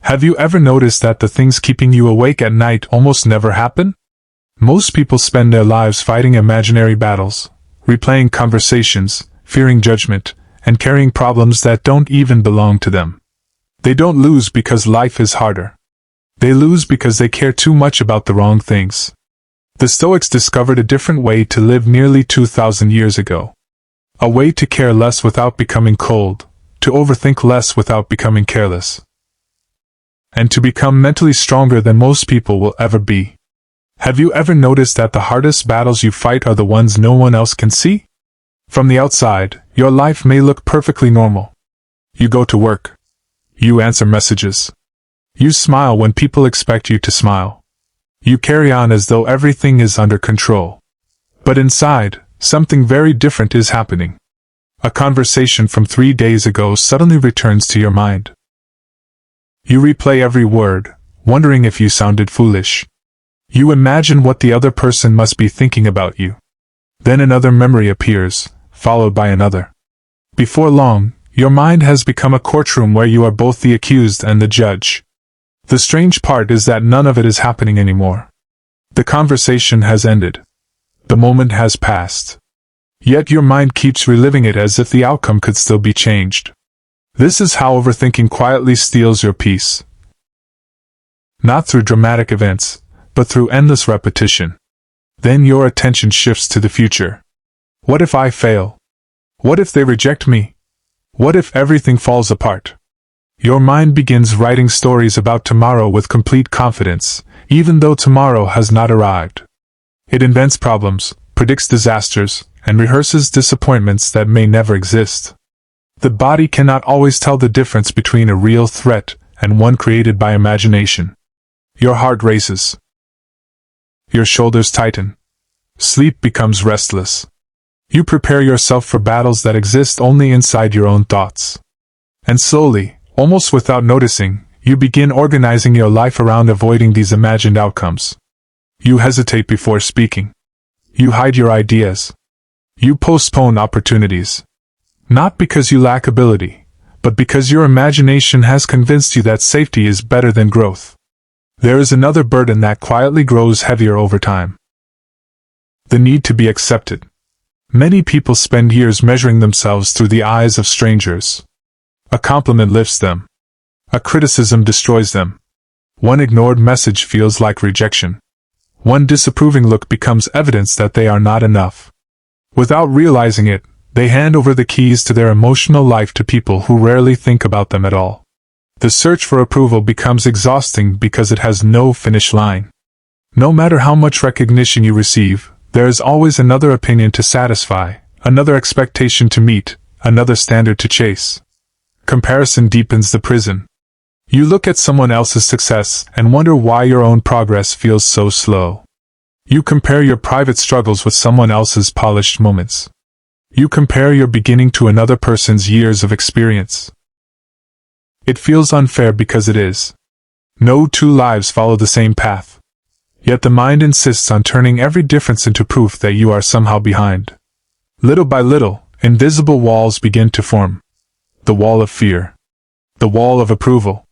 Have you ever noticed that the things keeping you awake at night almost never happen? Most people spend their lives fighting imaginary battles, replaying conversations, fearing judgment, and carrying problems that don't even belong to them. They don't lose because life is harder. They lose because they care too much about the wrong things. The Stoics discovered a different way to live nearly 2,000 years ago. A way to care less without becoming cold, to overthink less without becoming careless, and to become mentally stronger than most people will ever be. Have you ever noticed that the hardest battles you fight are the ones no one else can see? From the outside, your life may look perfectly normal. You go to work. You answer messages. You smile when people expect you to smile. You carry on as though everything is under control. But inside, something very different is happening. A conversation from 3 days ago suddenly returns to your mind. You replay every word, wondering if you sounded foolish. You imagine what the other person must be thinking about you. Then another memory appears, followed by another. Before long, your mind has become a courtroom where you are both the accused and the judge. The strange part is that none of it is happening anymore. The conversation has ended. The moment has passed. Yet your mind keeps reliving it as if the outcome could still be changed. This is how overthinking quietly steals your peace. Not through dramatic events, but through endless repetition. Then your attention shifts to the future. What if I fail? What if they reject me? What if everything falls apart? Your mind begins writing stories about tomorrow with complete confidence, even though tomorrow has not arrived. It invents problems, predicts disasters, and rehearses disappointments that may never exist. The body cannot always tell the difference between a real threat and one created by imagination. Your heart races. Your shoulders tighten. Sleep becomes restless. You prepare yourself for battles that exist only inside your own thoughts. And slowly, almost without noticing, you begin organizing your life around avoiding these imagined outcomes. You hesitate before speaking. You hide your ideas. You postpone opportunities. Not because you lack ability, but because your imagination has convinced you that safety is better than growth. There is another burden that quietly grows heavier over time. The need to be accepted. Many people spend years measuring themselves through the eyes of strangers. A compliment lifts them. A criticism destroys them. One ignored message feels like rejection. One disapproving look becomes evidence that they are not enough. Without realizing it, they hand over the keys to their emotional life to people who rarely think about them at all. The search for approval becomes exhausting because it has no finish line. No matter how much recognition you receive, there is always another opinion to satisfy, another expectation to meet, another standard to chase. Comparison deepens the prison. You look at someone else's success and wonder why your own progress feels so slow. You compare your private struggles with someone else's polished moments. You compare your beginning to another person's years of experience. It feels unfair because it is. No two lives follow the same path. Yet the mind insists on turning every difference into proof that you are somehow behind. Little by little, invisible walls begin to form. The wall of fear. The wall of approval.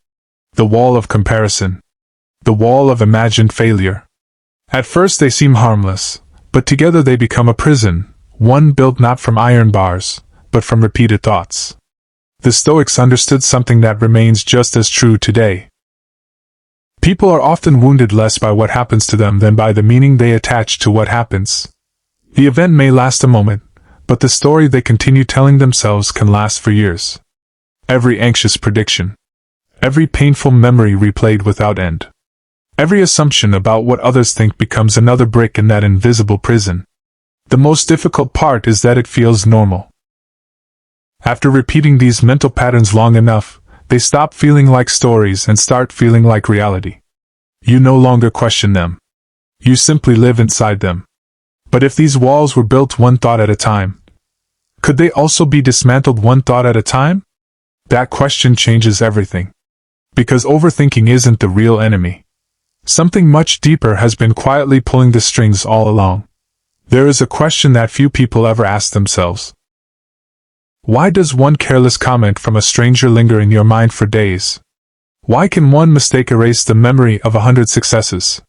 The wall of comparison. The wall of imagined failure. At first they seem harmless, but together they become a prison, one built not from iron bars, but from repeated thoughts. The Stoics understood something that remains just as true today. People are often wounded less by what happens to them than by the meaning they attach to what happens. The event may last a moment, but the story they continue telling themselves can last for years. Every anxious prediction. Every painful memory replayed without end. Every assumption about what others think becomes another brick in that invisible prison. The most difficult part is that it feels normal. After repeating these mental patterns long enough, they stop feeling like stories and start feeling like reality. You no longer question them. You simply live inside them. But if these walls were built one thought at a time, could they also be dismantled one thought at a time? That question changes everything. Because overthinking isn't the real enemy. Something much deeper has been quietly pulling the strings all along. There is a question that few people ever ask themselves. Why does one careless comment from a stranger linger in your mind for days? Why can one mistake erase the memory of 100 successes?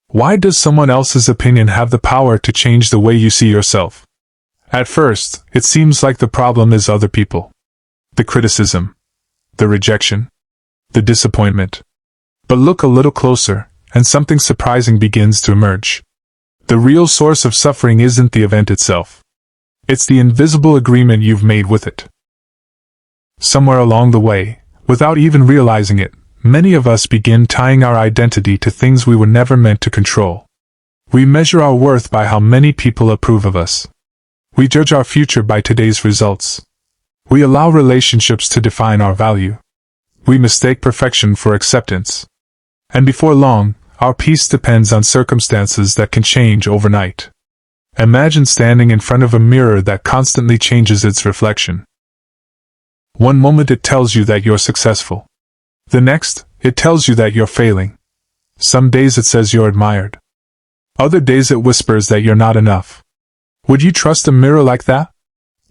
Why does someone else's opinion have the power to change the way you see yourself? At first, it seems like the problem is other people. The criticism, the rejection, the disappointment. But look a little closer, and something surprising begins to emerge. The real source of suffering isn't the event itself. It's the invisible agreement you've made with it. Somewhere along the way, without even realizing it, many of us begin tying our identity to things we were never meant to control. We measure our worth by how many people approve of us. We judge our future by today's results. We allow relationships to define our value. We mistake perfection for acceptance. And before long, our peace depends on circumstances that can change overnight. Imagine standing in front of a mirror that constantly changes its reflection. One moment it tells you that you're successful. The next, it tells you that you're failing. Some days it says you're admired. Other days it whispers that you're not enough. Would you trust a mirror like that?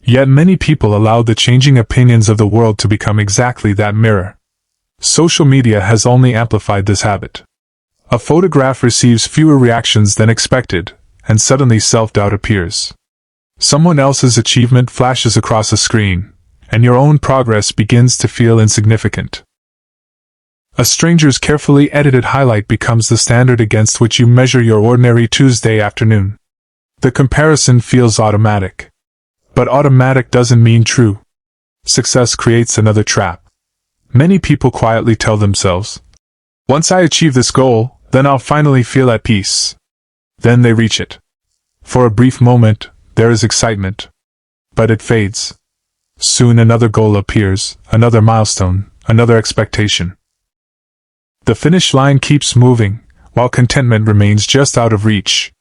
Yet many people allow the changing opinions of the world to become exactly that mirror. Social media has only amplified this habit. A photograph receives fewer reactions than expected, and suddenly self-doubt appears. Someone else's achievement flashes across a screen, and your own progress begins to feel insignificant. A stranger's carefully edited highlight becomes the standard against which you measure your ordinary Tuesday afternoon. The comparison feels automatic. But automatic doesn't mean true. Success creates another trap. Many people quietly tell themselves, "Once I achieve this goal, then I'll finally feel at peace." Then they reach it. For a brief moment, there is excitement. But it fades. Soon another goal appears, another milestone, another expectation. The finish line keeps moving, while contentment remains just out of reach.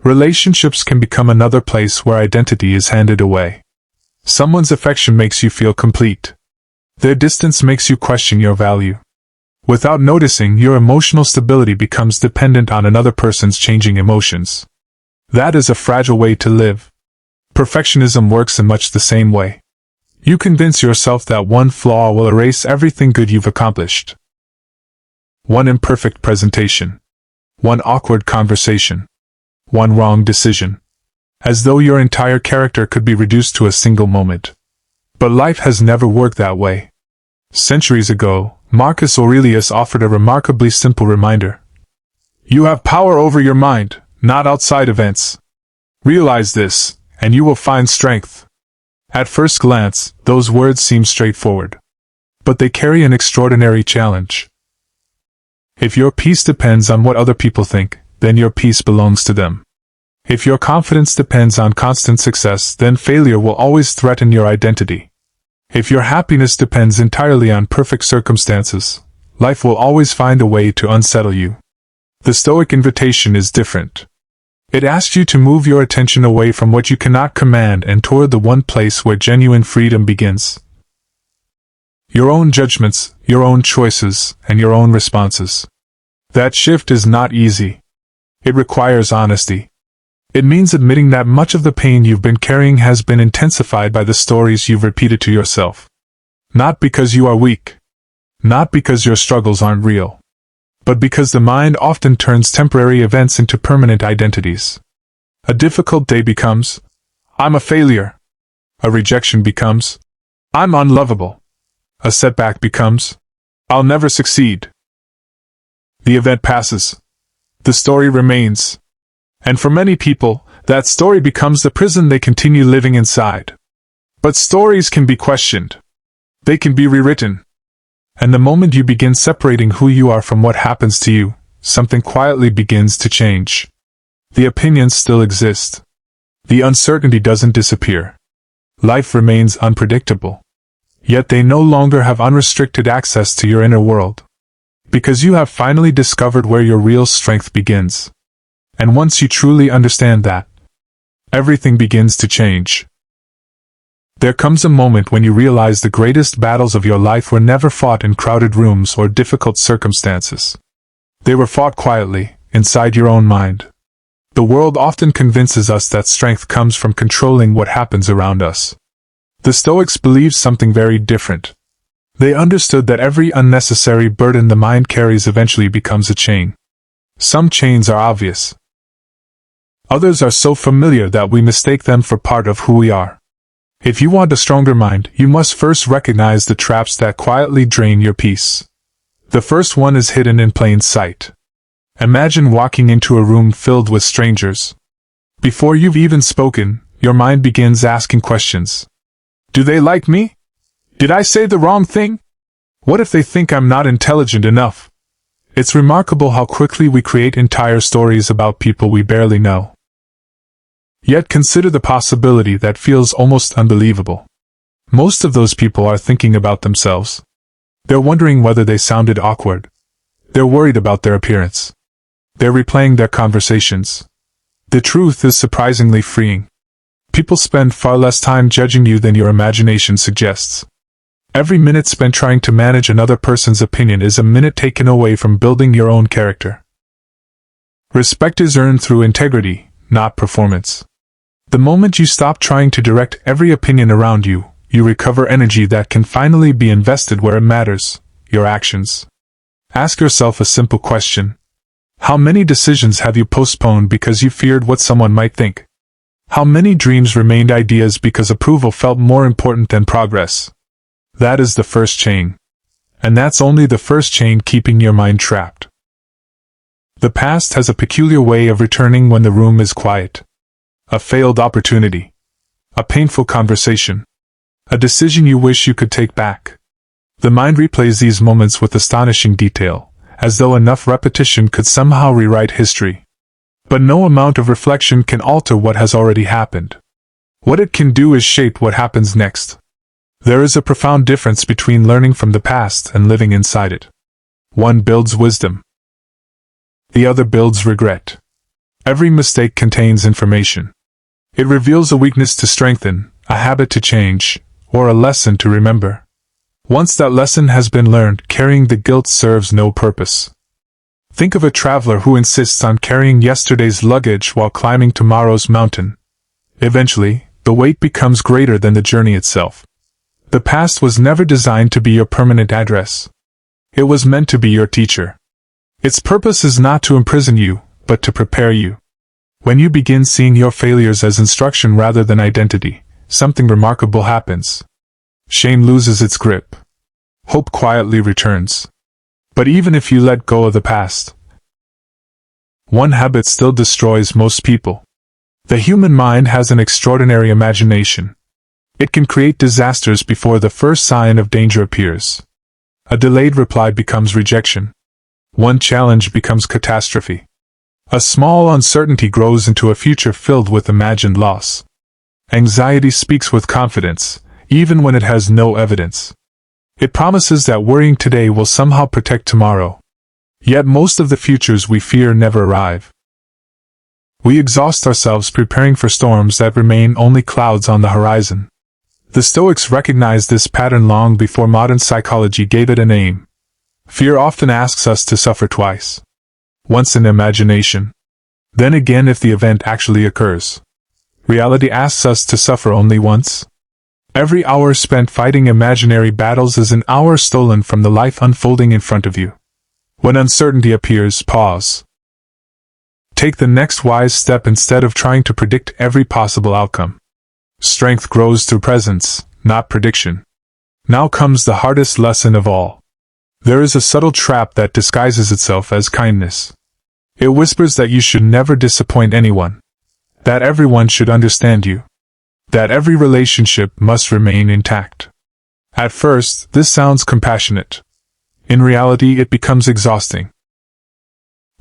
Relationships can become another place where identity is handed away. Someone's affection makes you feel complete. Their distance makes you question your value. Without noticing, your emotional stability becomes dependent on another person's changing emotions. That is a fragile way to live. Perfectionism works in much the same way. You convince yourself that one flaw will erase everything good you've accomplished. One imperfect presentation. One awkward conversation. One wrong decision. As though your entire character could be reduced to a single moment. But life has never worked that way. Centuries ago, Marcus Aurelius offered a remarkably simple reminder. You have power over your mind, not outside events. Realize this, and you will find strength. At first glance, those words seem straightforward. But they carry an extraordinary challenge. If your peace depends on what other people think, then your peace belongs to them. If your confidence depends on constant success, then failure will always threaten your identity. If your happiness depends entirely on perfect circumstances, life will always find a way to unsettle you. The Stoic invitation is different. It asks you to move your attention away from what you cannot command and toward the one place where genuine freedom begins. Your own judgments, your own choices, and your own responses. That shift is not easy. It requires honesty. It means admitting that much of the pain you've been carrying has been intensified by the stories you've repeated to yourself. Not because you are weak. Not because your struggles aren't real. But because the mind often turns temporary events into permanent identities. A difficult day becomes, "I'm a failure." A rejection becomes, "I'm unlovable." A setback becomes, "I'll never succeed." The event passes. The story remains. And for many people, that story becomes the prison they continue living inside. But stories can be questioned. They can be rewritten. And the moment you begin separating who you are from what happens to you, something quietly begins to change. The opinions still exist. The uncertainty doesn't disappear. Life remains unpredictable. Yet they no longer have unrestricted access to your inner world. Because you have finally discovered where your real strength begins. And once you truly understand that, everything begins to change. There comes a moment when you realize the greatest battles of your life were never fought in crowded rooms or difficult circumstances. They were fought quietly, inside your own mind. The world often convinces us that strength comes from controlling what happens around us. The Stoics believed something very different. They understood that every unnecessary burden the mind carries eventually becomes a chain. Some chains are obvious. Others are so familiar that we mistake them for part of who we are. If you want a stronger mind, you must first recognize the traps that quietly drain your peace. The first one is hidden in plain sight. Imagine walking into a room filled with strangers. Before you've even spoken, your mind begins asking questions. Do they like me? Did I say the wrong thing? What if they think I'm not intelligent enough? It's remarkable how quickly we create entire stories about people we barely know. Yet consider the possibility that feels almost unbelievable. Most of those people are thinking about themselves. They're wondering whether they sounded awkward. They're worried about their appearance. They're replaying their conversations. The truth is surprisingly freeing. People spend far less time judging you than your imagination suggests. Every minute spent trying to manage another person's opinion is a minute taken away from building your own character. Respect is earned through integrity, not performance. The moment you stop trying to direct every opinion around you, you recover energy that can finally be invested where it matters, your actions. Ask yourself a simple question. How many decisions have you postponed because you feared what someone might think? How many dreams remained ideas because approval felt more important than progress? That is the first chain. And that's only the first chain keeping your mind trapped. The past has a peculiar way of returning when the room is quiet. A failed opportunity. A painful conversation. A decision you wish you could take back. The mind replays these moments with astonishing detail, as though enough repetition could somehow rewrite history. But no amount of reflection can alter what has already happened. What it can do is shape what happens next. There is a profound difference between learning from the past and living inside it. One builds wisdom. The other builds regret. Every mistake contains information. It reveals a weakness to strengthen, a habit to change, or a lesson to remember. Once that lesson has been learned, carrying the guilt serves no purpose. Think of a traveler who insists on carrying yesterday's luggage while climbing tomorrow's mountain. Eventually, the weight becomes greater than the journey itself. The past was never designed to be your permanent address. It was meant to be your teacher. Its purpose is not to imprison you, but to prepare you. When you begin seeing your failures as instruction rather than identity, something remarkable happens. Shame loses its grip. Hope quietly returns. But even if you let go of the past, one habit still destroys most people. The human mind has an extraordinary imagination. It can create disasters before the first sign of danger appears. A delayed reply becomes rejection. One challenge becomes catastrophe. A small uncertainty grows into a future filled with imagined loss. Anxiety speaks with confidence, even when it has no evidence. It promises that worrying today will somehow protect tomorrow. Yet most of the futures we fear never arrive. We exhaust ourselves preparing for storms that remain only clouds on the horizon. The Stoics recognized this pattern long before modern psychology gave it a name. Fear often asks us to suffer twice. Once in imagination. Then again if the event actually occurs. Reality asks us to suffer only once. Every hour spent fighting imaginary battles is an hour stolen from the life unfolding in front of you. When uncertainty appears, pause. Take the next wise step instead of trying to predict every possible outcome. Strength grows through presence, not prediction. Now comes the hardest lesson of all. There is a subtle trap that disguises itself as kindness. It whispers that you should never disappoint anyone. That everyone should understand you. That every relationship must remain intact. At first, this sounds compassionate. In reality, it becomes exhausting.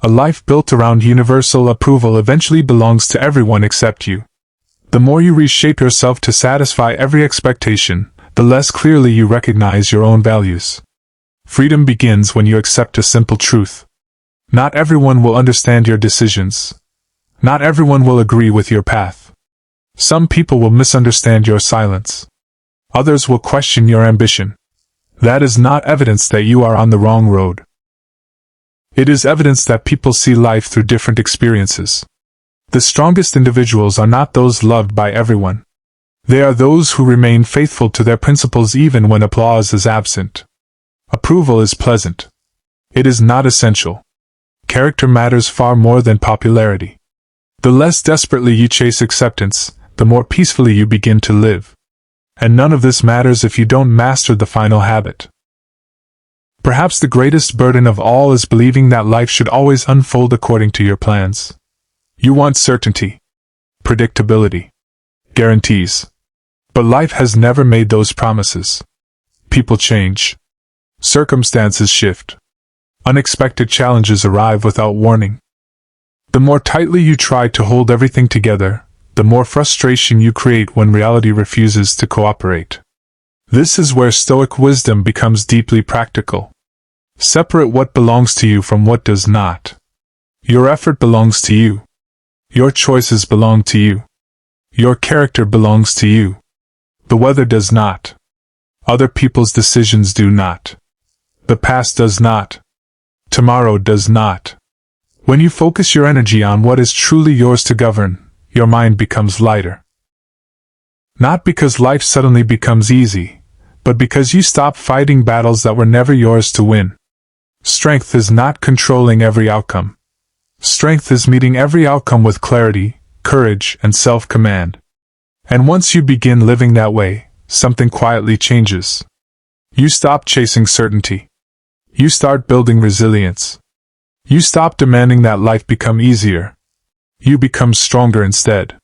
A life built around universal approval eventually belongs to everyone except you. The more you reshape yourself to satisfy every expectation, the less clearly you recognize your own values. Freedom begins when you accept a simple truth. Not everyone will understand your decisions. Not everyone will agree with your path. Some people will misunderstand your silence. Others will question your ambition. That is not evidence that you are on the wrong road. It is evidence that people see life through different experiences. The strongest individuals are not those loved by everyone. They are those who remain faithful to their principles even when applause is absent. Approval is pleasant. It is not essential. Character matters far more than popularity. The less desperately you chase acceptance, the more peacefully you begin to live. And none of this matters if you don't master the final habit. Perhaps the greatest burden of all is believing that life should always unfold according to your plans. You want certainty, predictability, guarantees. But life has never made those promises. People change. Circumstances shift. Unexpected challenges arrive without warning. The more tightly you try to hold everything together, the more frustration you create when reality refuses to cooperate. This is where Stoic wisdom becomes deeply practical. Separate what belongs to you from what does not. Your effort belongs to you. Your choices belong to you. Your character belongs to you. The weather does not. Other people's decisions do not. The past does not. Tomorrow does not. When you focus your energy on what is truly yours to govern, your mind becomes lighter. Not because life suddenly becomes easy, but because you stop fighting battles that were never yours to win. Strength is not controlling every outcome. Strength is meeting every outcome with clarity, courage, and self-command. And once you begin living that way, something quietly changes. You stop chasing certainty. You start building resilience. You stop demanding that life become easier. You become stronger instead.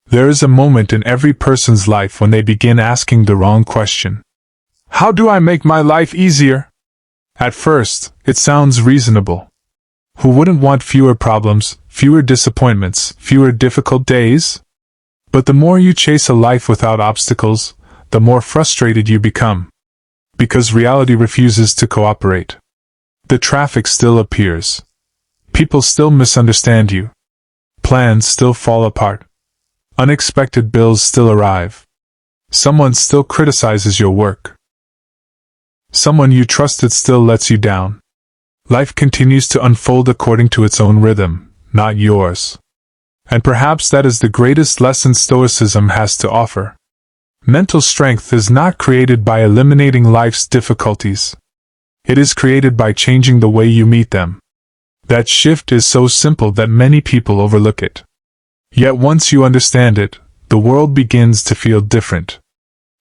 There is a moment in every person's life when they begin asking the wrong question. How do I make my life easier? At first, it sounds reasonable. Who wouldn't want fewer problems, fewer disappointments, fewer difficult days? But the more you chase a life without obstacles, the more frustrated you become. Because reality refuses to cooperate. The traffic still appears. People still misunderstand you. Plans still fall apart. Unexpected bills still arrive. Someone still criticizes your work. Someone you trusted still lets you down. Life continues to unfold according to its own rhythm, not yours. And perhaps that is the greatest lesson Stoicism has to offer. Mental strength is not created by eliminating life's difficulties. It is created by changing the way you meet them. That shift is so simple that many people overlook it. Yet once you understand it, the world begins to feel different.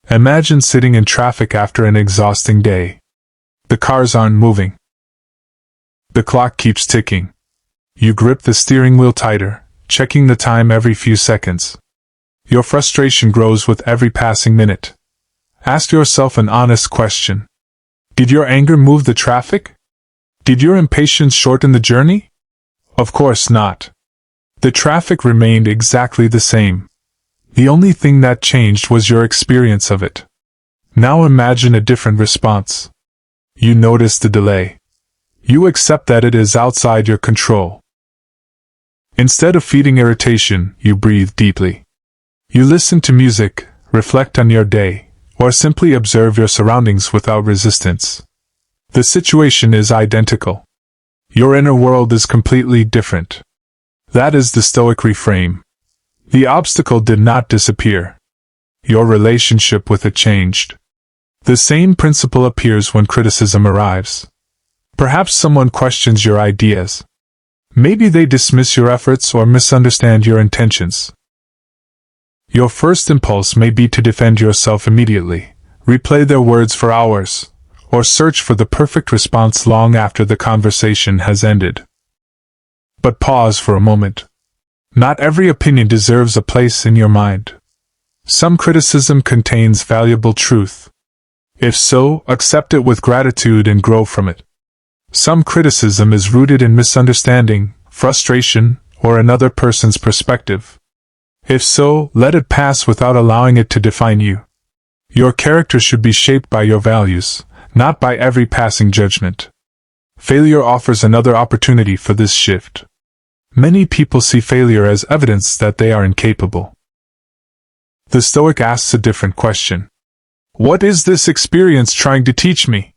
Imagine sitting in traffic after an exhausting day. The cars aren't moving. The clock keeps ticking. You grip the steering wheel tighter, checking the time every few seconds. Your frustration grows with every passing minute. Ask yourself an honest question. Did your anger move the traffic? Did your impatience shorten the journey? Of course not. The traffic remained exactly the same. The only thing that changed was your experience of it. Now imagine a different response. You notice the delay. You accept that it is outside your control. Instead of feeding irritation, you breathe deeply. You listen to music, reflect on your day, or simply observe your surroundings without resistance. The situation is identical. Your inner world is completely different. That is the Stoic reframe. The obstacle did not disappear. Your relationship with it changed. The same principle appears when criticism arrives. Perhaps someone questions your ideas. Maybe they dismiss your efforts or misunderstand your intentions. Your first impulse may be to defend yourself immediately, replay their words for hours, or search for the perfect response long after the conversation has ended. But pause for a moment. Not every opinion deserves a place in your mind. Some criticism contains valuable truth. If so, accept it with gratitude and grow from it. Some criticism is rooted in misunderstanding, frustration, or another person's perspective. If so, let it pass without allowing it to define you. Your character should be shaped by your values, not by every passing judgment. Failure offers another opportunity for this shift. Many people see failure as evidence that they are incapable. The Stoic asks a different question. What is this experience trying to teach me?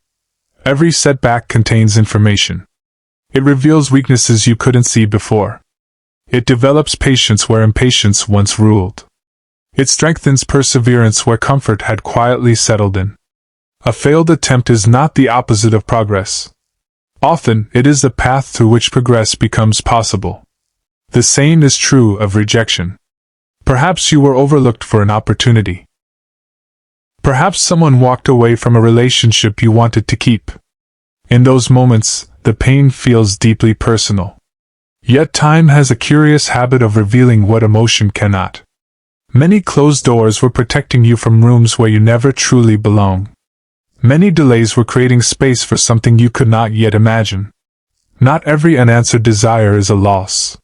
Every setback contains information. It reveals weaknesses you couldn't see before. It develops patience where impatience once ruled. It strengthens perseverance where comfort had quietly settled in. A failed attempt is not the opposite of progress. Often, it is the path through which progress becomes possible. The same is true of rejection. Perhaps you were overlooked for an opportunity. Perhaps someone walked away from a relationship you wanted to keep. In those moments, the pain feels deeply personal. Yet time has a curious habit of revealing what emotion cannot. Many closed doors were protecting you from rooms where you never truly belong. Many delays were creating space for something you could not yet imagine. Not every unanswered desire is a loss.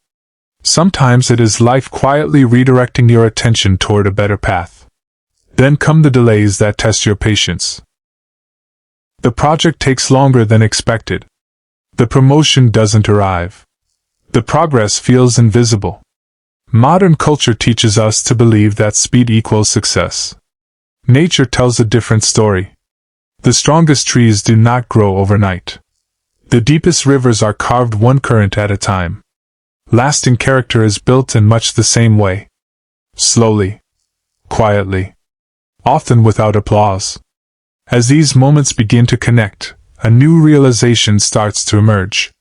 Sometimes it is life quietly redirecting your attention toward a better path. Then come the delays that test your patience. The project takes longer than expected. The promotion doesn't arrive. The progress feels invisible. Modern culture teaches us to believe that speed equals success. Nature tells a different story. The strongest trees do not grow overnight. The deepest rivers are carved one current at a time. Lasting character is built in much the same way. Slowly. Quietly. Often without applause. As these moments begin to connect, a new realization starts to emerge.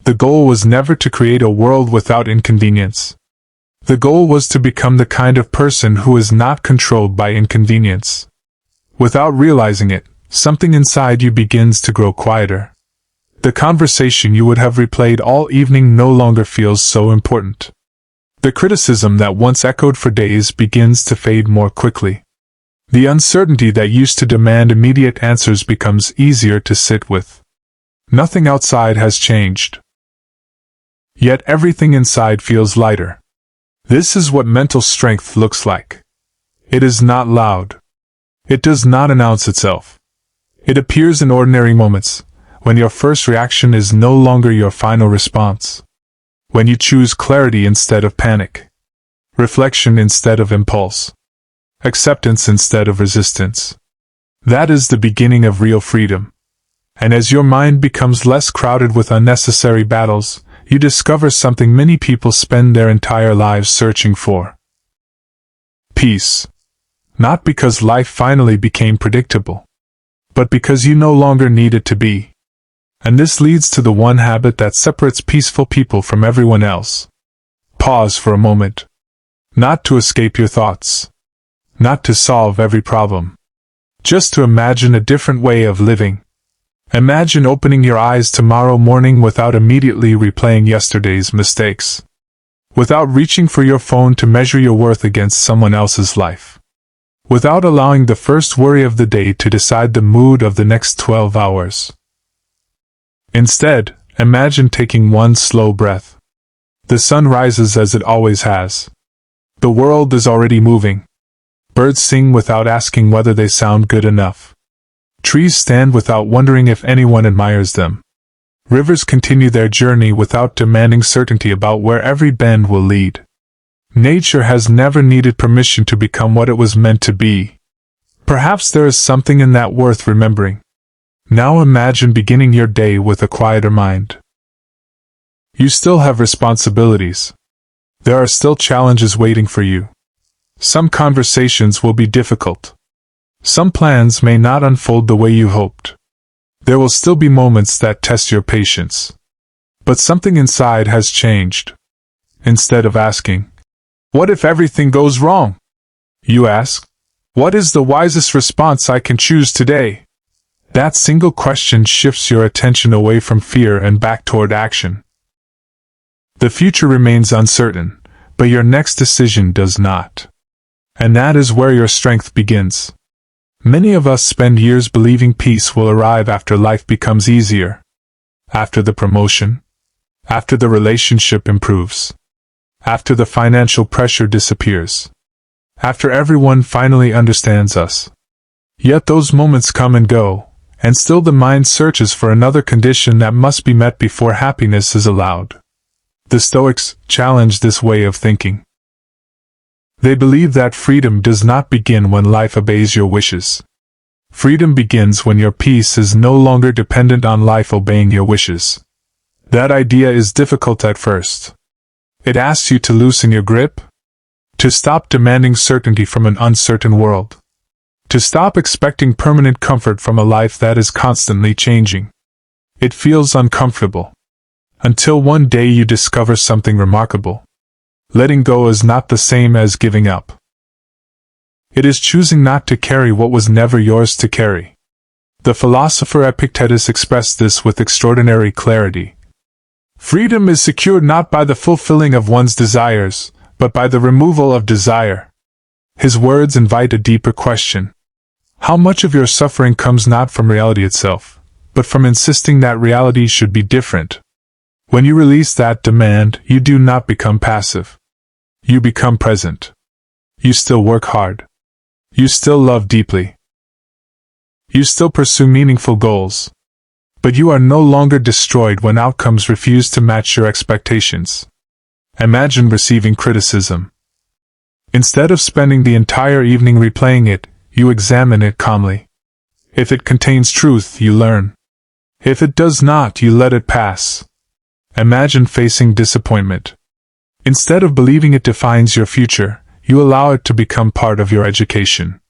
The goal was never to create a world without inconvenience. The goal was to become the kind of person who is not controlled by inconvenience. Without realizing it, something inside you begins to grow quieter. The conversation you would have replayed all evening no longer feels so important. The criticism that once echoed for days begins to fade more quickly. The uncertainty that used to demand immediate answers becomes easier to sit with. Nothing outside has changed. Yet everything inside feels lighter. This is what mental strength looks like. It is not loud. It does not announce itself. It appears in ordinary moments, when your first reaction is no longer your final response. When you choose clarity instead of panic. Reflection instead of impulse. Acceptance instead of resistance. That is the beginning of real freedom. And as your mind becomes less crowded with unnecessary battles, you discover something many people spend their entire lives searching for. Peace. Not because life finally became predictable, but because you no longer need it to be. And this leads to the one habit that separates peaceful people from everyone else. Pause for a moment. Not to escape your thoughts. Not to solve every problem. Just to imagine a different way of living. Imagine opening your eyes tomorrow morning without immediately replaying yesterday's mistakes. Without reaching for your phone to measure your worth against someone else's life. Without allowing the first worry of the day to decide the mood of the next 12 hours. Instead, imagine taking one slow breath. The sun rises as it always has. The world is already moving. Birds sing without asking whether they sound good enough. Trees stand without wondering if anyone admires them. Rivers continue their journey without demanding certainty about where every bend will lead. Nature has never needed permission to become what it was meant to be. Perhaps there is something in that worth remembering. Now imagine beginning your day with a quieter mind. You still have responsibilities. There are still challenges waiting for you. Some conversations will be difficult. Some plans may not unfold the way you hoped. There will still be moments that test your patience. But something inside has changed. Instead of asking, "What if everything goes wrong?" you ask, "What is the wisest response I can choose today?" That single question shifts your attention away from fear and back toward action. The future remains uncertain, but your next decision does not. And that is where your strength begins. Many of us spend years believing peace will arrive after life becomes easier. After the promotion. After the relationship improves. After the financial pressure disappears. After everyone finally understands us. Yet those moments come and go, and still the mind searches for another condition that must be met before happiness is allowed. The Stoics challenge this way of thinking. They believe that freedom does not begin when life obeys your wishes. Freedom begins when your peace is no longer dependent on life obeying your wishes. That idea is difficult at first. It asks you to loosen your grip, to stop demanding certainty from an uncertain world, To stop expecting permanent comfort from a life that is constantly changing. It feels uncomfortable. Until one day you discover something remarkable. Letting go is not the same as giving up. It is choosing not to carry what was never yours to carry. The philosopher Epictetus expressed this with extraordinary clarity. Freedom is secured not by the fulfilling of one's desires, but by the removal of desire. His words invite a deeper question. How much of your suffering comes not from reality itself, but from insisting that reality should be different? When you release that demand, you do not become passive. You become present. You still work hard. You still love deeply. You still pursue meaningful goals. But you are no longer destroyed when outcomes refuse to match your expectations. Imagine receiving criticism. Instead of spending the entire evening replaying it, you examine it calmly. If it contains truth, you learn. If it does not, you let it pass. Imagine facing disappointment. Instead of believing it defines your future, you allow it to become part of your education.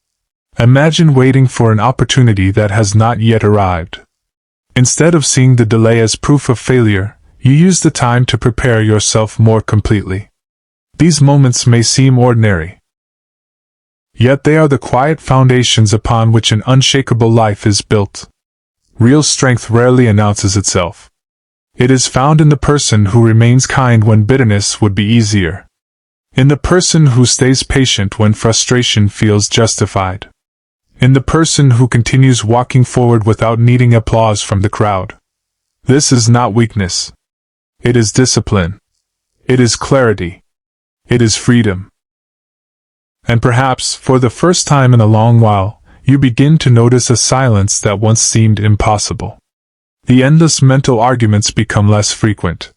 Imagine waiting for an opportunity that has not yet arrived. Instead of seeing the delay as proof of failure, you use the time to prepare yourself more completely. These moments may seem ordinary. Yet they are the quiet foundations upon which an unshakable life is built. Real strength rarely announces itself. It is found in the person who remains kind when bitterness would be easier. In the person who stays patient when frustration feels justified. In the person who continues walking forward without needing applause from the crowd. This is not weakness. It is discipline. It is clarity. It is freedom. And perhaps, for the first time in a long while, you begin to notice a silence that once seemed impossible. The endless mental arguments become less frequent.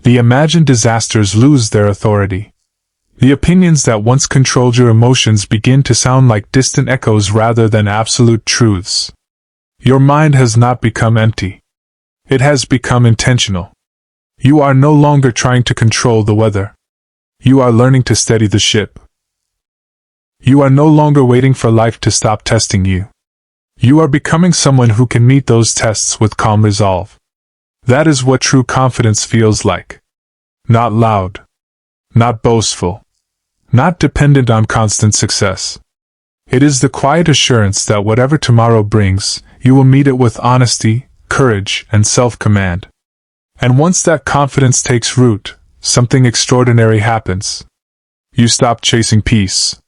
The imagined disasters lose their authority. The opinions that once controlled your emotions begin to sound like distant echoes rather than absolute truths. Your mind has not become empty. It has become intentional. You are no longer trying to control the weather. You are learning to steady the ship. You are no longer waiting for life to stop testing you. You are becoming someone who can meet those tests with calm resolve. That is what true confidence feels like. Not loud. Not boastful. Not dependent on constant success. It is the quiet assurance that whatever tomorrow brings, you will meet it with honesty, courage, and self-command. And once that confidence takes root, something extraordinary happens. You stop chasing peace.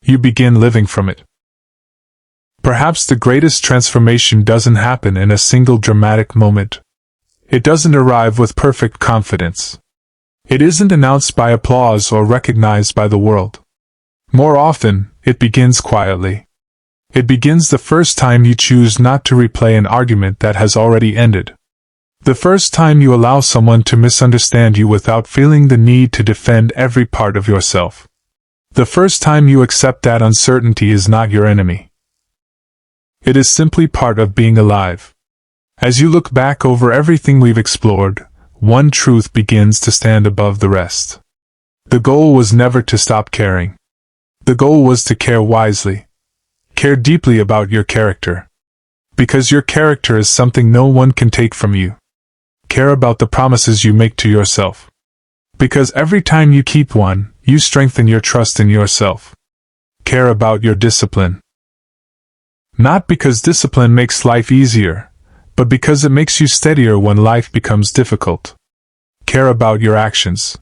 You begin living from it. Perhaps the greatest transformation doesn't happen in a single dramatic moment. It doesn't arrive with perfect confidence. It isn't announced by applause or recognized by the world. More often, it begins quietly. It begins the first time you choose not to replay an argument that has already ended. The first time you allow someone to misunderstand you without feeling the need to defend every part of yourself. The first time you accept that uncertainty is not your enemy. It is simply part of being alive. As you look back over everything we've explored, one truth begins to stand above the rest. The goal was never to stop caring. The goal was to care wisely. Care deeply about your character. Because your character is something no one can take from you. Care about the promises you make to yourself. Because every time you keep one, you strengthen your trust in yourself. Care about your discipline. Not because discipline makes life easier, but because it makes you steadier when life becomes difficult. Care about your actions.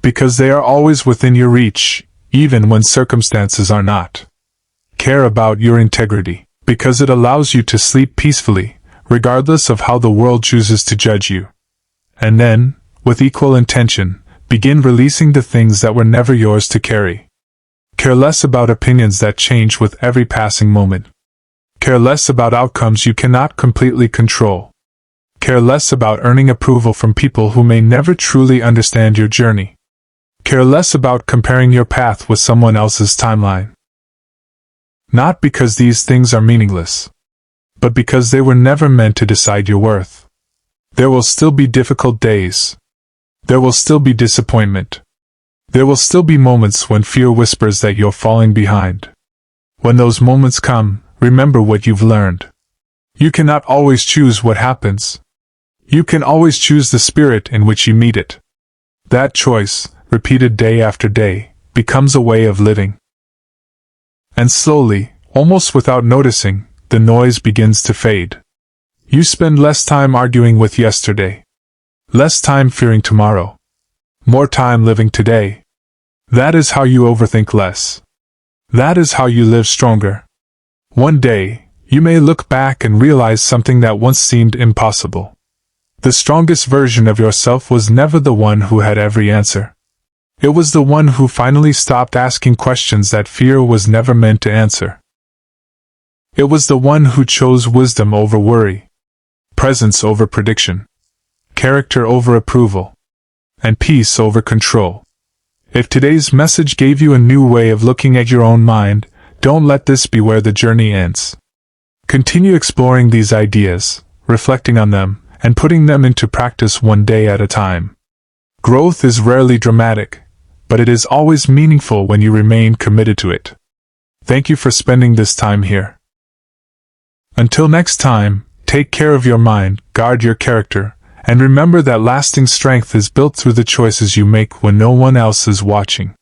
Because they are always within your reach, even when circumstances are not. Care about your integrity. Because it allows you to sleep peacefully, regardless of how the world chooses to judge you. And then, with equal intention, begin releasing the things that were never yours to carry. Care less about opinions that change with every passing moment. Care less about outcomes you cannot completely control. Care less about earning approval from people who may never truly understand your journey. Care less about comparing your path with someone else's timeline. Not because these things are meaningless, but because they were never meant to decide your worth. There will still be difficult days. There will still be disappointment. There will still be moments when fear whispers that you're falling behind. When those moments come, remember what you've learned. You cannot always choose what happens. You can always choose the spirit in which you meet it. That choice, repeated day after day, becomes a way of living. And slowly, almost without noticing, the noise begins to fade. You spend less time arguing with yesterday. Less time fearing tomorrow. More time living today. That is how you overthink less. That is how you live stronger. One day, you may look back and realize something that once seemed impossible. The strongest version of yourself was never the one who had every answer. It was the one who finally stopped asking questions that fear was never meant to answer. It was the one who chose wisdom over worry, presence over prediction, character over approval, and peace over control. If today's message gave you a new way of looking at your own mind, don't let this be where the journey ends. Continue exploring these ideas, reflecting on them, and putting them into practice one day at a time. Growth is rarely dramatic, but it is always meaningful when you remain committed to it. Thank you for spending this time here. Until next time, take care of your mind, guard your character, and remember that lasting strength is built through the choices you make when no one else is watching.